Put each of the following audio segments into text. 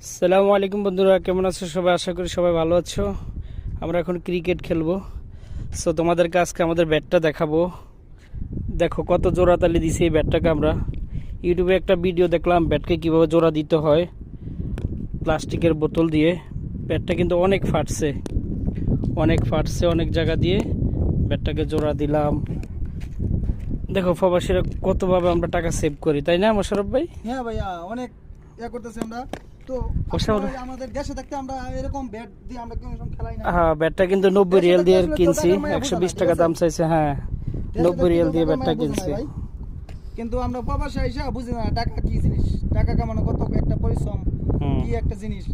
আসসালামু আলাইকুম বন্ধুরা, কেমন আছো সবাই? আশা করি সবাই ভালো আছো। আমরা এখন ক্রিকেট খেলবো। সো তোমাদেরকে আজকে আমাদের ব্যাটটা দেখাবো। দেখো কত জোড়াতালি দিছি এই ব্যাটটাকে। আমরা ইউটিউবে একটা ভিডিও দেখলাম ব্যাটকে কিভাবে জোড়া দিতে হয় প্লাস্টিকের বোতল দিয়ে। ব্যাটটা কিন্তু অনেক ফাটছে, অনেক জায়গা দিয়ে ব্যাটটাকে জোড়া দিলাম। দেখো প্রবাসীরা কতভাবে আমরা টাকা সেভ করি, তাই না মোশাররফ ভাই? হ্যাঁ ভাইয়া, অনেক করতেছি আমরা তো। আমাদের দেশে থাকতে আমরা এরকম ব্যাট দিয়ে আমরা কোনো সময় খেলাই না। হ্যাঁ, ব্যাটটা কিন্তু 90 রিয়াল দিয়ে কিনছি, 120 টাকা দাম চাইছে। হ্যাঁ, 90 রিয়াল দিয়ে ব্যাটটা কিনছি। কিন্তু আমরা প্রবাসে এসে বুঝি না টাকা কি জিনিস, টাকা কামানো কত একটা পরিশ্রম, কি একটা জিনিস।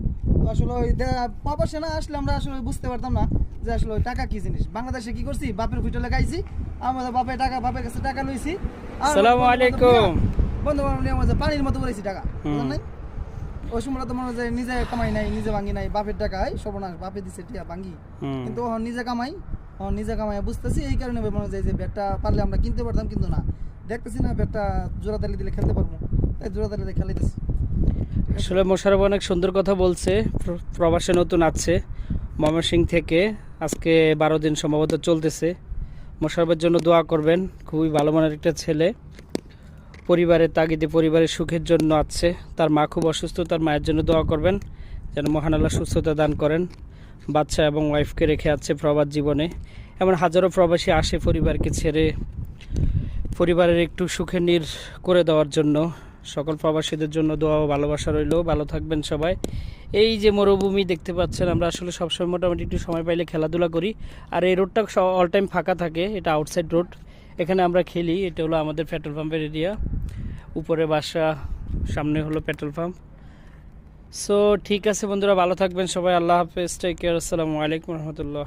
তো আসলে ওই প্রবাসে না আসলে আমরা আসলে বুঝতে পারতাম না যে আসলে ওই টাকা কি জিনিস। বাংলাদেশে কি করছি, বাপের ভিটে লাগাইছি, আমাদের বাপের কাছে টাকা লইছি। আসসালামু আলাইকুম। বন্ধু বান্ধব নিয়ে আমাদের পানির মতো করেছি টাকা, বুঝলেন নাই? ওই সময় তো মনে হয় নিজে কামাই নাই, নিজে ভাঙি নাই, বাপের টাকায় সর্বনাশ, বাপে দিছে টিয়া ভাঙি। কিন্তু নিজে কামাই বুঝতেছি। এই কারণে মনে হয় যে ব্যাটটা পারলে আমরা কিনতে পারতাম, কিন্তু না, দেখতেছি না ব্যাটটা জোড়া তালি দিলে খেলতে পারবো, তাই জোড়া তালি দিয়ে খেলাইতেছি। আসলে মোশাররফ অনেক সুন্দর কথা বলছে। প্রবাসে নতুন আছে ময়মনসিংহ থেকে, আজকে 12 দিন সম্ভবত চলতেছে। মোশাররফের জন্য দোয়া করবেন, খুবই ভালো মনের একটা ছেলে। পরিবারের তাগিদে, পরিবারের সুখের জন্য আছে। তার মা খুব অসুস্থ, তার মায়ের জন্য দোয়া করবেন যেন মহান আল্লাহ সুস্থতা দান করেন। বাচ্চা এবং ওয়াইফকে রেখে আছে প্রবাস জীবনে। এমন হাজারো প্রবাসী আসে পরিবারকে ছেড়ে, পরিবারের একটু সুখের নীড় করে দেওয়ার জন্য। সকল প্রবাসীদের জন্য দোয়া ও ভালোবাসা রইল। ভালো থাকবেন সবাই। এই যে মরুভূমি দেখতে পাচ্ছেন, আমরা আসলে সবসময় মোটামুটি একটু সময় পাইলে খেলাধুলা করি। আর এই রোডটা অল টাইম ফাঁকা থাকে, এটা আউটসাইড রোড, এখানে আমরা খেলি। এটা হলো আমাদের পেট্রোল পাম্পের এরিয়া, উপরে বাসা, সামনে হলো পেট্রোল পাম্প। সো ঠিক আছে বন্ধুরা, ভালো থাকবেন সবাই। আল্লাহ হাফেজ, টেক কেয়ার, আসসালামু আলাইকুম রহমতুল্লাহ।